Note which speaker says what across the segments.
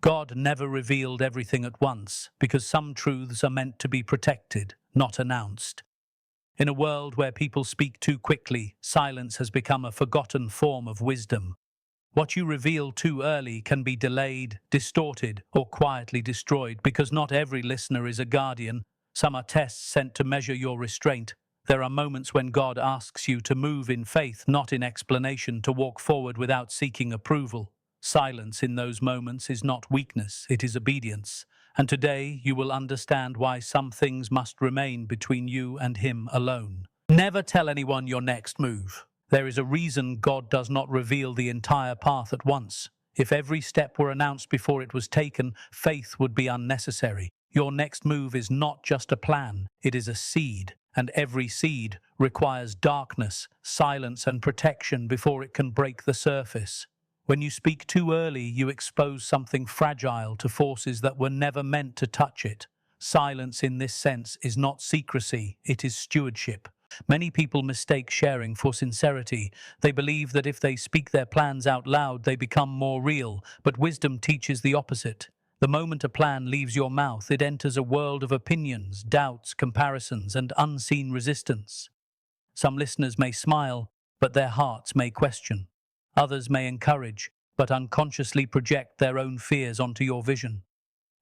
Speaker 1: God never revealed everything at once because some truths are meant to be protected, not announced. In a world where people speak too quickly, silence has become a forgotten form of wisdom. What you reveal too early can be delayed, distorted, or quietly destroyed because not every listener is a guardian. Some are tests sent to measure your restraint. There are moments when God asks you to move in faith, not in explanation, to walk forward without seeking approval. Silence in those moments is not weakness, it is obedience. And today you will understand why some things must remain between you and Him alone. Never tell anyone your next move. There is a reason God does not reveal the entire path at once. If every step were announced before it was taken, faith would be unnecessary. Your next move is not just a plan, it is a seed, and every seed requires darkness, silence, and protection before it can break the surface. When you speak too early, you expose something fragile to forces that were never meant to touch it. Silence in this sense is not secrecy, it is stewardship. Many people mistake sharing for sincerity. They believe that if they speak their plans out loud, they become more real, but wisdom teaches the opposite. The moment a plan leaves your mouth, it enters a world of opinions, doubts, comparisons, and unseen resistance. Some listeners may smile, but their hearts may question. Others may encourage, but unconsciously project their own fears onto your vision.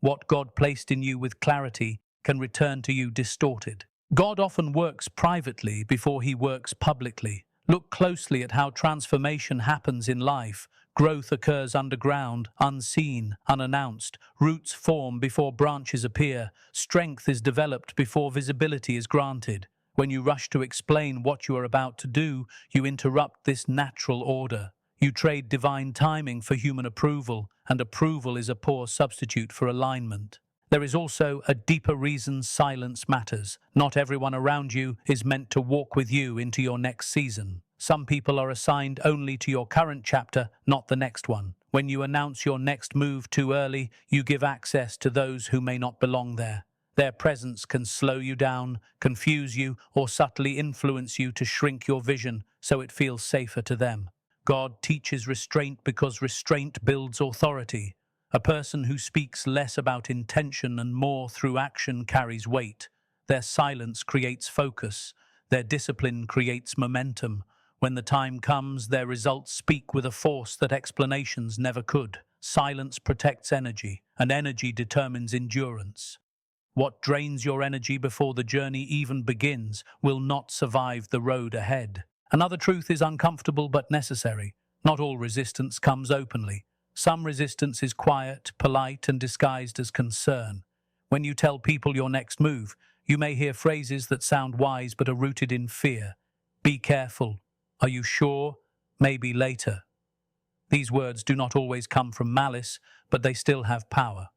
Speaker 1: What God placed in you with clarity can return to you distorted. God often works privately before He works publicly. Look closely at how transformation happens in life. Growth occurs underground, unseen, unannounced. Roots form before branches appear. Strength is developed before visibility is granted. When you rush to explain what you are about to do, you interrupt this natural order. You trade divine timing for human approval, and approval is a poor substitute for alignment. There is also a deeper reason silence matters. Not everyone around you is meant to walk with you into your next season. Some people are assigned only to your current chapter, not the next one. When you announce your next move too early, you give access to those who may not belong there. Their presence can slow you down, confuse you, or subtly influence you to shrink your vision so it feels safer to them. God teaches restraint because restraint builds authority. A person who speaks less about intention and more through action carries weight. Their silence creates focus. Their discipline creates momentum. When the time comes, their results speak with a force that explanations never could. Silence protects energy, and energy determines endurance. What drains your energy before the journey even begins will not survive the road ahead. Another truth is uncomfortable but necessary. Not all resistance comes openly. Some resistance is quiet, polite, and disguised as concern. When you tell people your next move, you may hear phrases that sound wise but are rooted in fear. Be careful. Are you sure? Maybe later. These words do not always come from malice, but they still have power.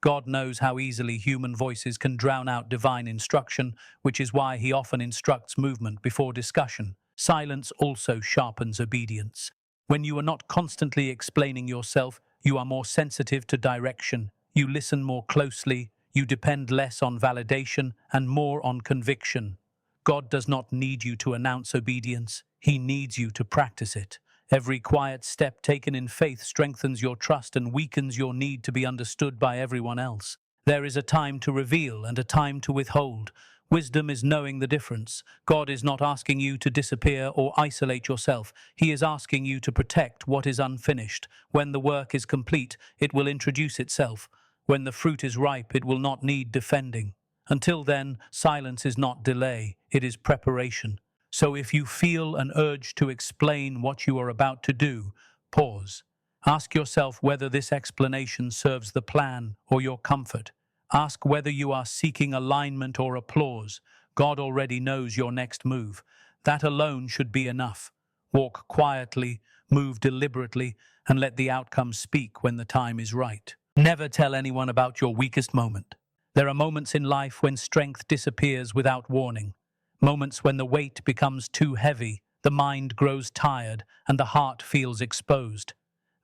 Speaker 1: God knows how easily human voices can drown out divine instruction, which is why He often instructs movement before discussion. Silence also sharpens obedience. When you are not constantly explaining yourself, you are more sensitive to direction. You listen more closely, you depend less on validation and more on conviction. God does not need you to announce obedience, He needs you to practice it. Every quiet step taken in faith strengthens your trust and weakens your need to be understood by everyone else. There is a time to reveal and a time to withhold. Wisdom is knowing the difference. God is not asking you to disappear or isolate yourself. He is asking you to protect what is unfinished. When the work is complete, it will introduce itself. When the fruit is ripe, it will not need defending. Until then, silence is not delay, it is preparation. So if you feel an urge to explain what you are about to do, pause. Ask yourself whether this explanation serves the plan or your comfort. Ask whether you are seeking alignment or applause. God already knows your next move. That alone should be enough. Walk quietly, move deliberately, and let the outcome speak when the time is right. Never tell anyone about your weakest moment. There are moments in life when strength disappears without warning. Moments when the weight becomes too heavy, the mind grows tired, and the heart feels exposed.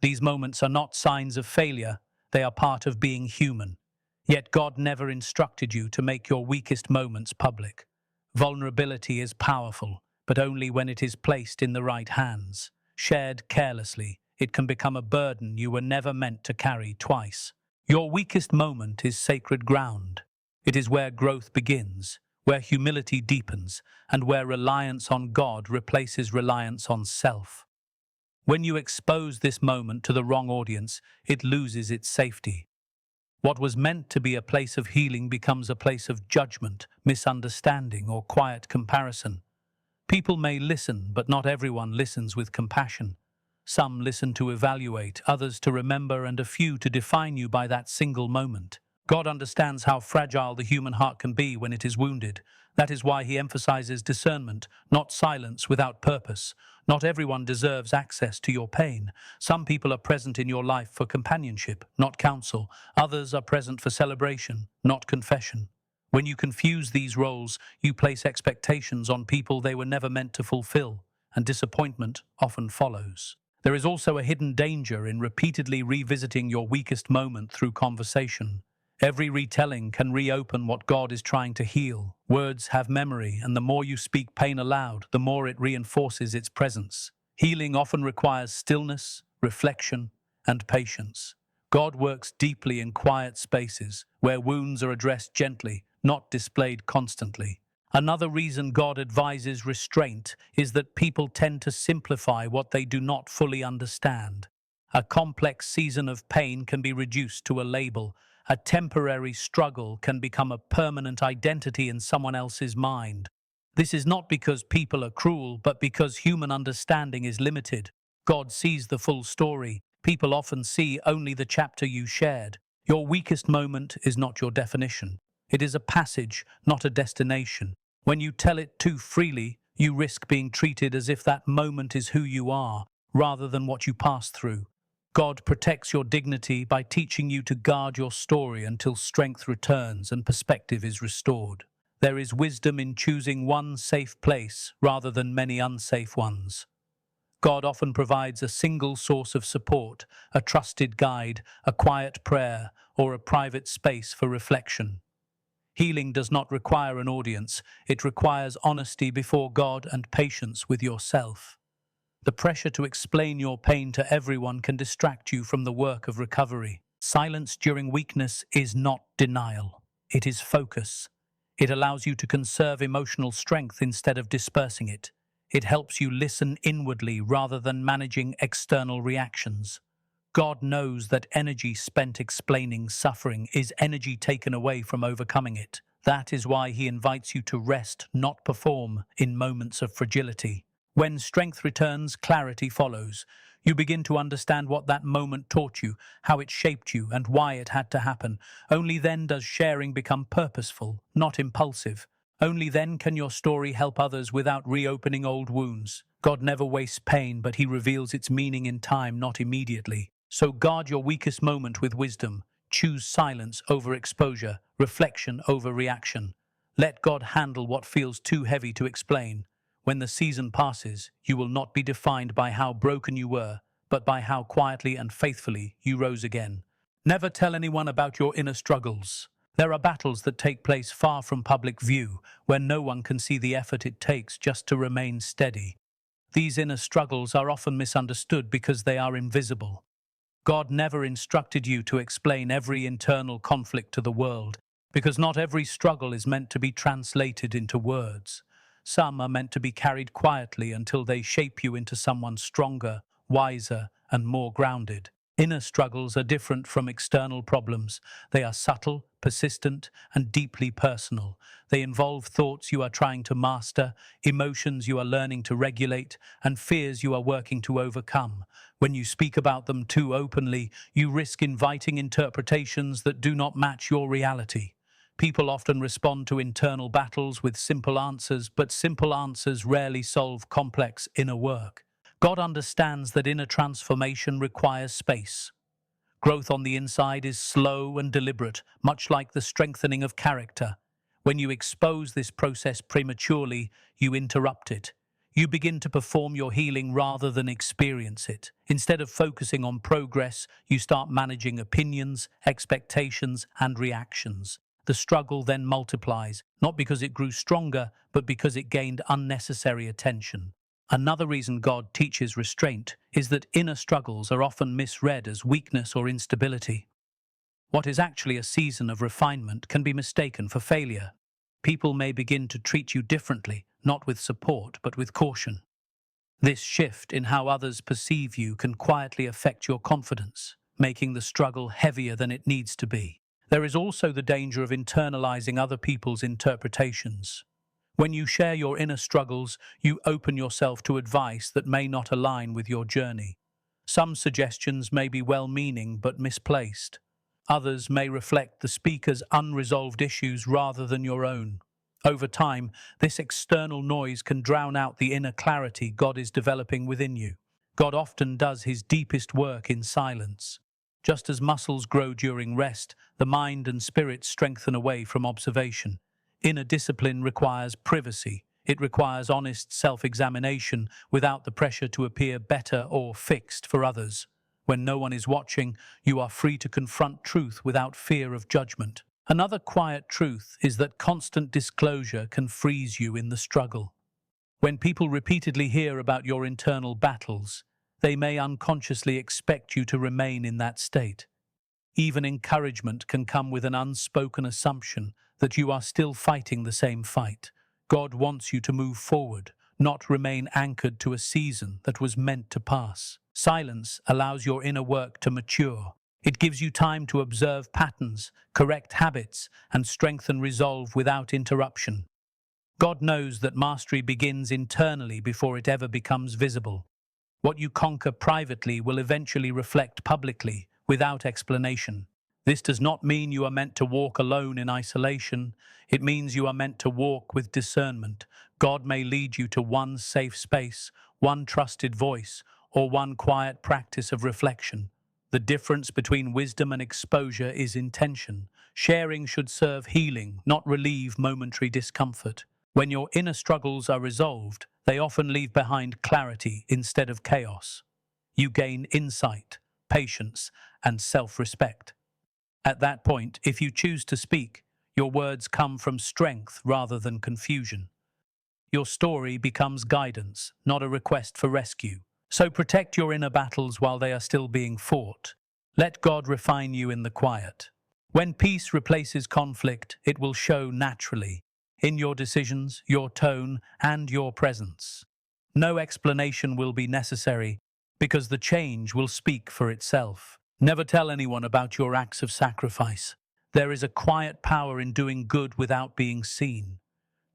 Speaker 1: These moments are not signs of failure, they are part of being human. Yet God never instructed you to make your weakest moments public. Vulnerability is powerful, but only when it is placed in the right hands. Shared carelessly, it can become a burden you were never meant to carry twice. Your weakest moment is sacred ground. It is where growth begins, where humility deepens, and where reliance on God replaces reliance on self. When you expose this moment to the wrong audience, it loses its safety. What was meant to be a place of healing becomes a place of judgment, misunderstanding, or quiet comparison. People may listen, but not everyone listens with compassion. Some listen to evaluate, others to remember, and a few to define you by that single moment. God understands how fragile the human heart can be when it is wounded. That is why he emphasizes discernment, not silence without purpose. Not everyone deserves access to your pain. Some people are present in your life for companionship, not counsel. Others are present for celebration, not confession. When you confuse these roles, you place expectations on people they were never meant to fulfill, and disappointment often follows. There is also a hidden danger in repeatedly revisiting your weakest moment through conversation. Every retelling can reopen what God is trying to heal. Words have memory, and the more you speak pain aloud, the more it reinforces its presence. Healing often requires stillness, reflection, and patience. God works deeply in quiet spaces, where wounds are addressed gently, not displayed constantly. Another reason God advises restraint is that people tend to simplify what they do not fully understand. A complex season of pain can be reduced to a label. A temporary struggle can become a permanent identity in someone else's mind. This is not because people are cruel, but because human understanding is limited. God sees the full story. People often see only the chapter you shared. Your weakest moment is not your definition. It is a passage, not a destination. When you tell it too freely, you risk being treated as if that moment is who you are, rather than what you passed through. God protects your dignity by teaching you to guard your story until strength returns and perspective is restored. There is wisdom in choosing one safe place rather than many unsafe ones. God often provides a single source of support, a trusted guide, a quiet prayer, or a private space for reflection. Healing does not require an audience, it requires honesty before God and patience with yourself. The pressure to explain your pain to everyone can distract you from the work of recovery. Silence during weakness is not denial. It is focus. It allows you to conserve emotional strength instead of dispersing it. It helps you listen inwardly rather than managing external reactions. God knows that energy spent explaining suffering is energy taken away from overcoming it. That is why he invites you to rest, not perform, in moments of fragility. When strength returns, clarity follows. You begin to understand what that moment taught you, how it shaped you, and why it had to happen. Only then does sharing become purposeful, not impulsive. Only then can your story help others without reopening old wounds. God never wastes pain, but he reveals its meaning in time, not immediately. So guard your weakest moment with wisdom. Choose silence over exposure, reflection over reaction. Let God handle what feels too heavy to explain. When the season passes, you will not be defined by how broken you were, but by how quietly and faithfully you rose again. Never tell anyone about your inner struggles. There are battles that take place far from public view, where no one can see the effort it takes just to remain steady. These inner struggles are often misunderstood because they are invisible. God never instructed you to explain every internal conflict to the world, because not every struggle is meant to be translated into words. Some are meant to be carried quietly until they shape you into someone stronger, wiser, and more grounded. Inner struggles are different from external problems. They are subtle, persistent, and deeply personal. They involve thoughts you are trying to master, emotions you are learning to regulate, and fears you are working to overcome. When you speak about them too openly, you risk inviting interpretations that do not match your reality. People often respond to internal battles with simple answers, but simple answers rarely solve complex inner work. God understands that inner transformation requires space. Growth on the inside is slow and deliberate, much like the strengthening of character. When you expose this process prematurely, you interrupt it. You begin to perform your healing rather than experience it. Instead of focusing on progress, you start managing opinions, expectations, and reactions. The struggle then multiplies, not because it grew stronger, but because it gained unnecessary attention. Another reason God teaches restraint is that inner struggles are often misread as weakness or instability. What is actually a season of refinement can be mistaken for failure. People may begin to treat you differently, not with support, but with caution. This shift in how others perceive you can quietly affect your confidence, making the struggle heavier than it needs to be. There is also the danger of internalizing other people's interpretations. When you share your inner struggles, you open yourself to advice that may not align with your journey. Some suggestions may be well-meaning but misplaced. Others may reflect the speaker's unresolved issues rather than your own. Over time, this external noise can drown out the inner clarity God is developing within you. God often does his deepest work in silence. Just as muscles grow during rest, the mind and spirit strengthen away from observation. Inner discipline requires privacy. It requires honest self-examination without the pressure to appear better or fixed for others. When no one is watching, you are free to confront truth without fear of judgment. Another quiet truth is that constant disclosure can freeze you in the struggle. When people repeatedly hear about your internal battles, they may unconsciously expect you to remain in that state. Even encouragement can come with an unspoken assumption that you are still fighting the same fight. God wants you to move forward, not remain anchored to a season that was meant to pass. Silence allows your inner work to mature. It gives you time to observe patterns, correct habits, and strengthen resolve without interruption. God knows that mastery begins internally before it ever becomes visible. What you conquer privately will eventually reflect publicly, without explanation. This does not mean you are meant to walk alone in isolation. It means you are meant to walk with discernment. God may lead you to one safe space, one trusted voice, or one quiet practice of reflection. The difference between wisdom and exposure is intention. Sharing should serve healing, not relieve momentary discomfort. When your inner struggles are resolved, they often leave behind clarity instead of chaos. You gain insight, patience, and self-respect. At that point, if you choose to speak, your words come from strength rather than confusion. Your story becomes guidance, not a request for rescue. So protect your inner battles while they are still being fought. Let God refine you in the quiet. When peace replaces conflict, it will show naturally in your decisions, your tone, and your presence. No explanation will be necessary because the change will speak for itself. Never tell anyone about your acts of sacrifice. There is a quiet power in doing good without being seen.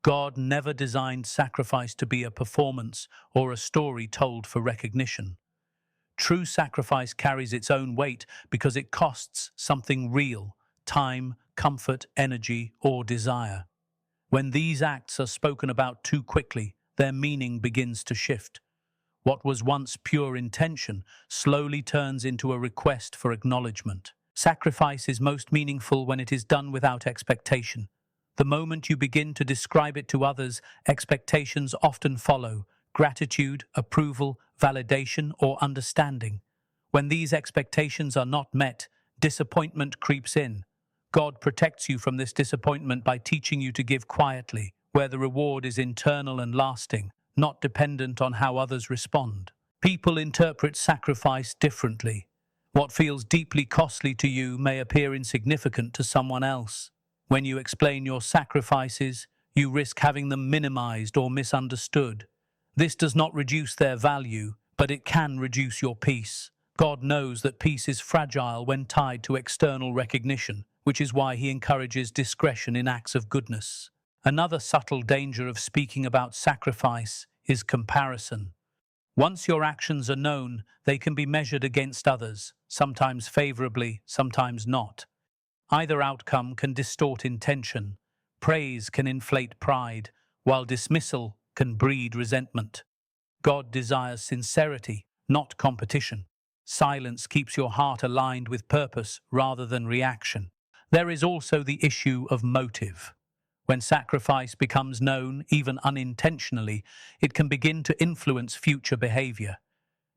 Speaker 1: God never designed sacrifice to be a performance or a story told for recognition. True sacrifice carries its own weight because it costs something real: time, comfort, energy, or desire. When these acts are spoken about too quickly, their meaning begins to shift. What was once pure intention slowly turns into a request for acknowledgement. Sacrifice is most meaningful when it is done without expectation. The moment you begin to describe it to others, expectations often follow: gratitude, approval, validation, or understanding. When these expectations are not met, disappointment creeps in. God protects you from this disappointment by teaching you to give quietly, where the reward is internal and lasting, not dependent on how others respond. People interpret sacrifice differently. What feels deeply costly to you may appear insignificant to someone else. When you explain your sacrifices, you risk having them minimized or misunderstood. This does not reduce their value, but it can reduce your peace. God knows that peace is fragile when tied to external recognition, which is why he encourages discretion in acts of goodness. Another subtle danger of speaking about sacrifice is comparison. Once your actions are known, they can be measured against others, sometimes favorably, sometimes not. Either outcome can distort intention. Praise can inflate pride, while dismissal can breed resentment. God desires sincerity, not competition. Silence keeps your heart aligned with purpose rather than reaction. There is also the issue of motive. When sacrifice becomes known, even unintentionally, it can begin to influence future behavior.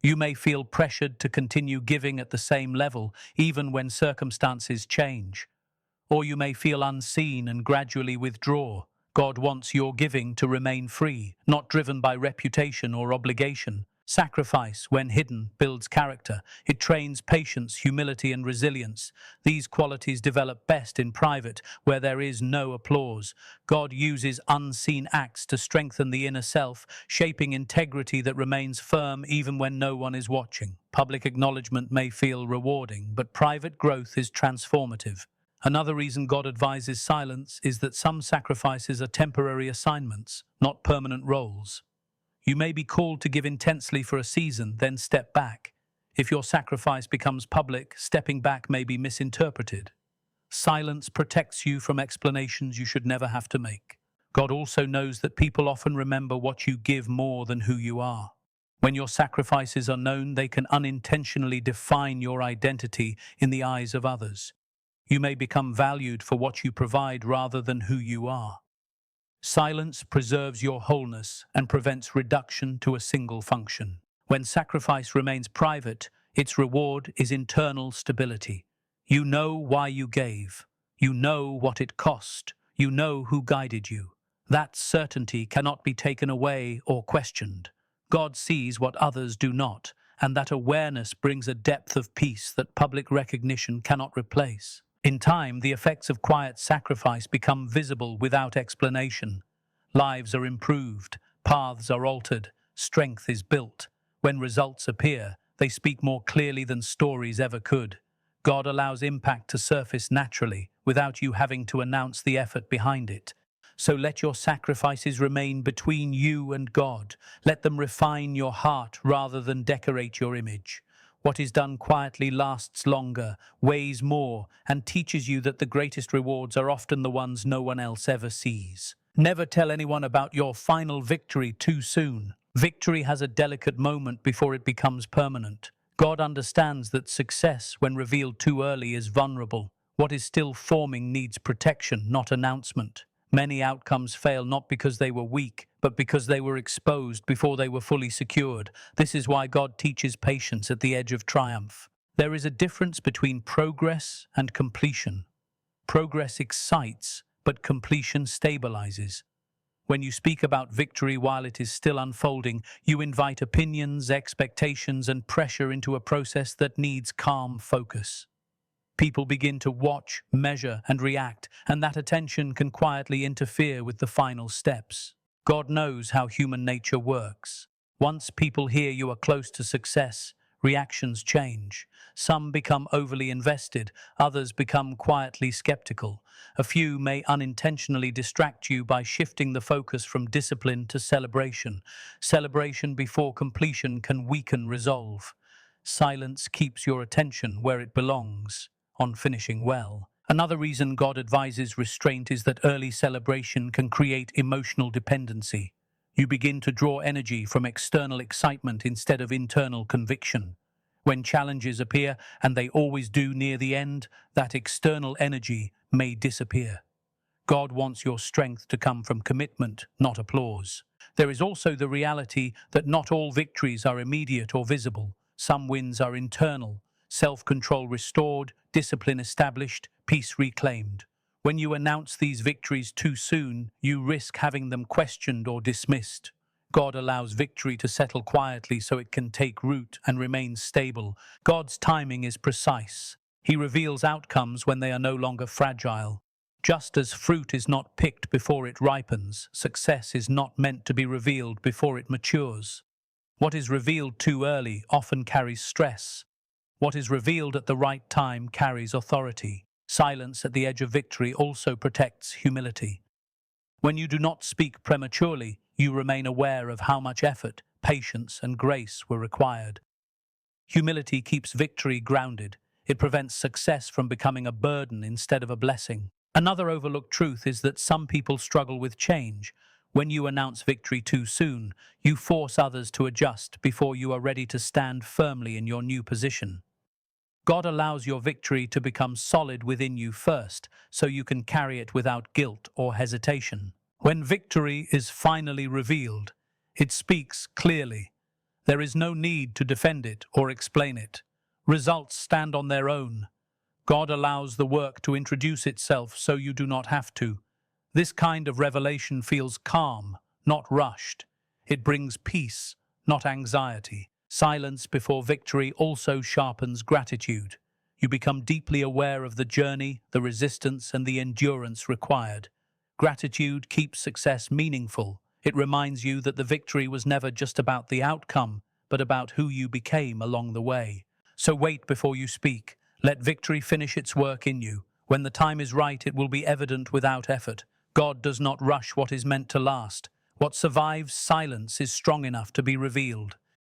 Speaker 1: You may feel pressured to continue giving at the same level, even when circumstances change. Or you may feel unseen and gradually withdraw. God wants your giving to remain free, not driven by reputation or obligation. Sacrifice, when hidden, builds character. It trains patience, humility, and resilience. These qualities develop best in private, where there is no applause. God uses unseen acts to strengthen the inner self, shaping integrity that remains firm even when no one is watching. Public acknowledgement may feel rewarding, but private growth is transformative. Another reason God advises silence is that some sacrifices are temporary assignments, not permanent roles. You may be called to give intensely for a season, then step back. If your sacrifice becomes public, stepping back may be misinterpreted. Silence protects you from explanations you should never have to make. God also knows that people often remember what you give more than who you are. When your sacrifices are known, they can unintentionally define your identity in the eyes of others. You may become valued for what you provide rather than who you are. Silence preserves your wholeness and prevents reduction to a single function. When sacrifice remains private, its reward is internal stability. You know why you gave. You know what it cost. You know who guided you. That certainty cannot be taken away or questioned. God sees what others do not, and that awareness brings a depth of peace that public recognition cannot replace. In time, the effects of quiet sacrifice become visible without explanation. Lives are improved, paths are altered, strength is built. When results appear, they speak more clearly than stories ever could. God allows impact to surface naturally, without you having to announce the effort behind it. So let your sacrifices remain between you and God. Let them refine your heart rather than decorate your image. What is done quietly lasts longer, weighs more, and teaches you that the greatest rewards are often the ones no one else ever sees. Never tell anyone about your final victory too soon. Victory has a delicate moment before it becomes permanent. God understands that success, when revealed too early, is vulnerable. What is still forming needs protection, not announcement. Many outcomes fail not because they were weak, but because they were exposed before they were fully secured. This is why God teaches patience at the edge of triumph. There is a difference between progress and completion. Progress excites, but completion stabilizes. When you speak about victory while it is still unfolding, you invite opinions, expectations, and pressure into a process that needs calm focus. People begin to watch, measure, and react, and that attention can quietly interfere with the final steps. God knows how human nature works. Once people hear you are close to success, reactions change. Some become overly invested, others become quietly skeptical. A few may unintentionally distract you by shifting the focus from discipline to celebration. Celebration before completion can weaken resolve. Silence keeps your attention where it belongs, on finishing well. Another reason God advises restraint is that early celebration can create emotional dependency. You begin to draw energy from external excitement instead of internal conviction. When challenges appear, and they always do near the end, that external energy may disappear. God wants your strength to come from commitment, not applause. There is also the reality that not all victories are immediate or visible. Some wins are internal, self-control restored, discipline established, peace reclaimed. When you announce these victories too soon, you risk having them questioned or dismissed. God allows victory to settle quietly so it can take root and remain stable. God's timing is precise. He reveals outcomes when they are no longer fragile. Just as fruit is not picked before it ripens, success is not meant to be revealed before it matures. What is revealed too early often carries stress. What is revealed at the right time carries authority. Silence at the edge of victory also protects humility. When you do not speak prematurely, you remain aware of how much effort, patience, and grace were required. Humility keeps victory grounded. It prevents success from becoming a burden instead of a blessing. Another overlooked truth is that some people struggle with change. When you announce victory too soon, you force others to adjust before you are ready to stand firmly in your new position. God allows your victory to become solid within you first, so you can carry it without guilt or hesitation. When victory is finally revealed, it speaks clearly. There is no need to defend it or explain it. Results stand on their own. God allows the work to introduce itself so you do not have to. This kind of revelation feels calm, not rushed. It brings peace, not anxiety. Silence before victory also sharpens gratitude. You become deeply aware of the journey, the resistance, and the endurance required. Gratitude keeps success meaningful. It reminds you that the victory was never just about the outcome, but about who you became along the way. So wait before you speak. Let victory finish its work in you. When the time is right, it will be evident without effort. God does not rush what is meant to last. What survives silence is strong enough to be revealed.